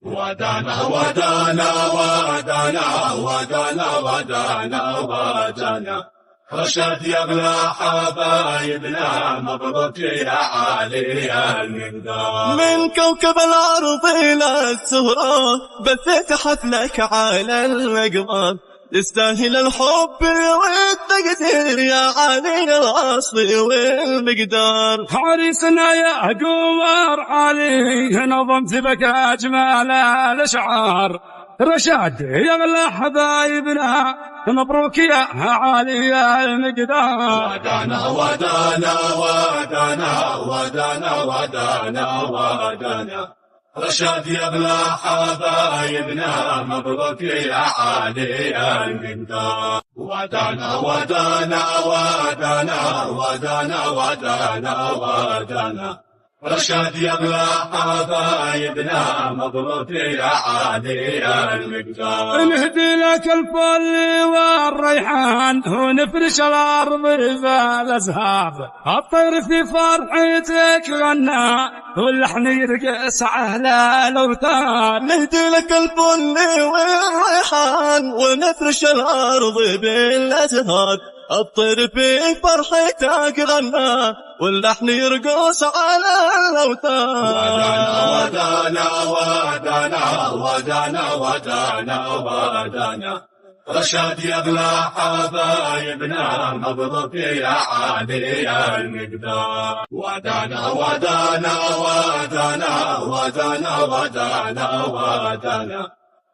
ودانا ودانا ودانا ودانا ودانا ودانا رشاد يا ابن حبايبنا مبروك يا علي المقدار. من كوكب الأرض إلى الزهرة بثيت حفلك على المقبر، تستاهل الحب والتقدير يا علي الأصل والمقدار. حريصنا يا قمر علي نظمت بك أجمل الأشعار، رشاد يا اغلى حبايبنا مبروك يا علي المقدار. ودانا ودانا ودانا ودانا ودانا ودانا رشاد يا ابن حبايبنا مبروك يا علي المقدار. ودانا ودانا ودانا ودانا ودانا ودانا رشاد يا ابن حبايبنا مبروك يا علي المقدار. نهدي لك الفل والريحان ونفرش الارض بالازهار، الطير في فرحتك غنى واللحن يرقص على الاوتار. نهدي لك الفل والريحان ونفرش الارض بالازهار، الطير في فرحتك غنى واللحن يرقص على الاوتار. ودانا ودانا ودانا ودانا ودانا رشاد يا ابن حبايبنا مبروك يا علي المقدار. ودانا ودانا ودانا ودانا ودانا ودانا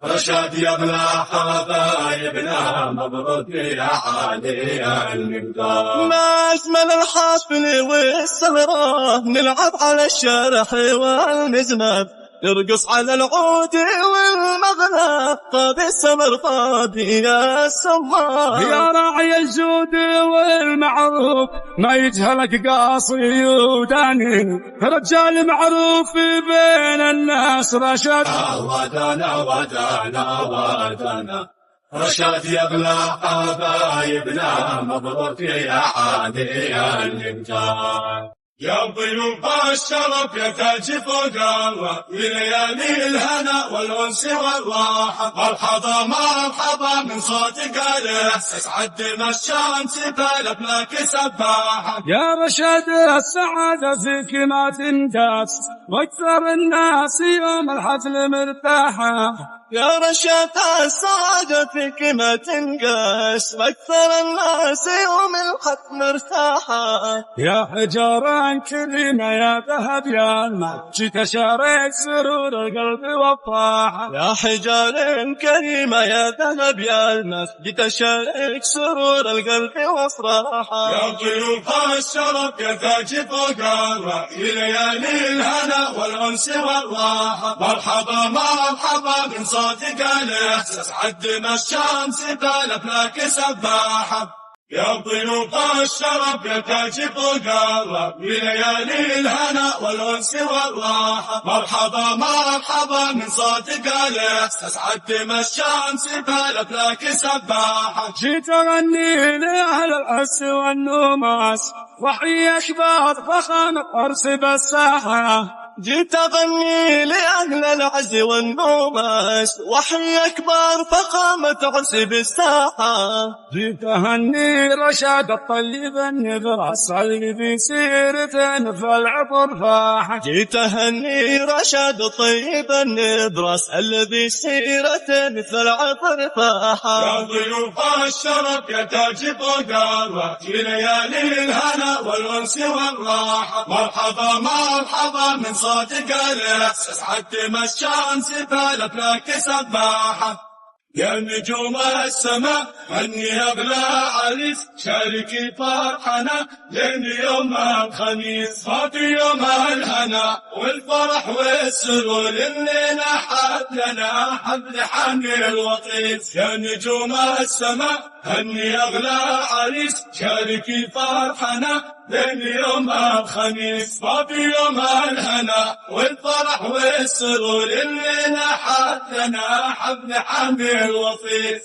رشاد يا ابن حبايبنا مبروك يا علي المقدار. ما أجمل الحفل والسهرة نلعب على الشرح والمزمار، نرقص على العود والمغنى طاب السمر طاب يا السمار. يا راعي الجود والمعروف ما يجهلك قاصي وداني، رجال معروف بين الناس رشاد. ودانا ودانا ودانا رشاد يا ابن حبايبنا مبروك يا علي المقدار. يا ضيوف الشرف يا تاج فوق الله وليالي الهنا والانس والراحه، مرحبا مرحبا من صوتك الاحساس عدم الشمس فلبناك سباحه. يا رشاد السعاده فيك ما تنقاس واكثر الناس يوم الحفل مرتاحه. يا رشاد السعادة فيك ما تنقاس واكثر الناس يوم الحفل مرتاحة. يا حجارا كريمة يا ذهب يا الماء جيت شارك سرور القلب وفاحة. يا حجار كريمة يا ذهب يا الماس جيت شارك سرور القلب وافراحة. يا ضيوف الشرف يا تاج فوق الله ليالي الهنا والانس والراحه، مرحبا مرحبا من صوتك الاحساس عدم الشمس فلبناك سباحه. يا ضيوف الشرف يا تاج فوق الله ليالي الهنا والانس والراحه، مرحبا مرحبا من صوتك الاحساس عدم الشمس فلبناك سباحه. جيت اغني لاهل العز والنوماس وحي اكبر فخم قرص بالساحه. جيت أغني لأهل العز والنوماس وحي أكبر فخامة عرس بالساحة. جيت أهني رشاد الطيب النبراس اللي في سيرته في العطر فاحة. جيت أهني رشاد الطيب النبراس الذي سيرته مثل العطر فاحة. يا ضيوف الشرف يا تاج فوق الله في ليالي الهنا والانس والراحه، مرحبا مرحبا من صوتك الاحساس عدم الشمس فلبناك سباحه. يا نجوم السماء هني اغلى عريس شاركي فرحنا لين يوم الخميس، فات يوم الهنا والفرح والسرور الليله حفلنا حفل حمل وطيس. يا نجوم السماء هني اغلى عريس شاركي فرحنا لين يوم الخميس، فات يوم الهنا والفرح والسرور الليله حفلنا حفل حمل الوطيس.